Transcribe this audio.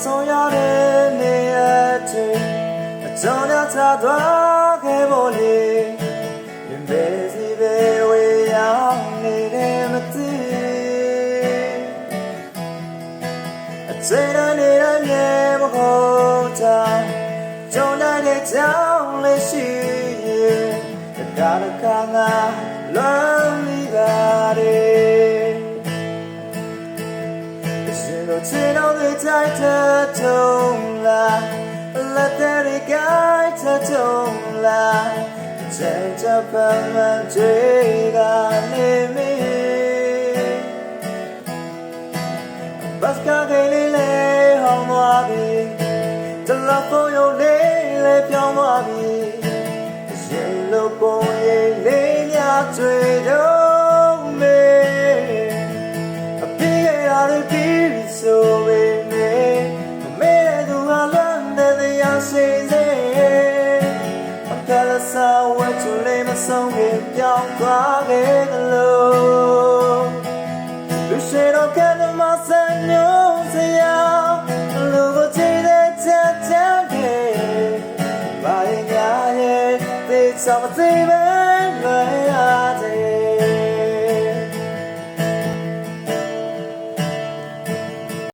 ဆောင်ရတဲ့နေရာတွေအကြောင်းများသာသွားခဲ့ဖို့လေရင်ပဲစီပဲဝေးရောက်နေတယ်မသိအချိန်တိုင်းနေတိုင်းမြေမဟုတ်တာကြုံတိုင်းတဲ့ကြောင့်လည်းရှိရင်ဒါတခါငါလွမ်းမိပါတယ်ရှင်တို့ချစ်တော်တွေတိုက်တဲ့ထုံးလားလက်တဲ့ကိုက်တဲ့ထုံးလားချိန်ချပါမှန်တွေကနေမေဘတ်ကားကလေးလေးဟောင်းသွားပြီတလဖို့ရုပ်လေးလေးပြောင်းသွားပြီရင်လိုပုံရိပ်လေးများတွေ့တော့မေအပြေးရတဲ့ပြီးဆိုပေမဲ့မဲသူဟာလမ်းတဲ့တရားရှိစေအကလစားဝဲချူလေးမဆုံးခင်ပြောင်းသွားခဲ့သလိုလူရှိတော့ကတမဆန်ညုံစရာလူကိုချစ်တဲ့ချက်ချက်ခဲ့ဘာရင်ညာရဲ့သေချာမသိပဲ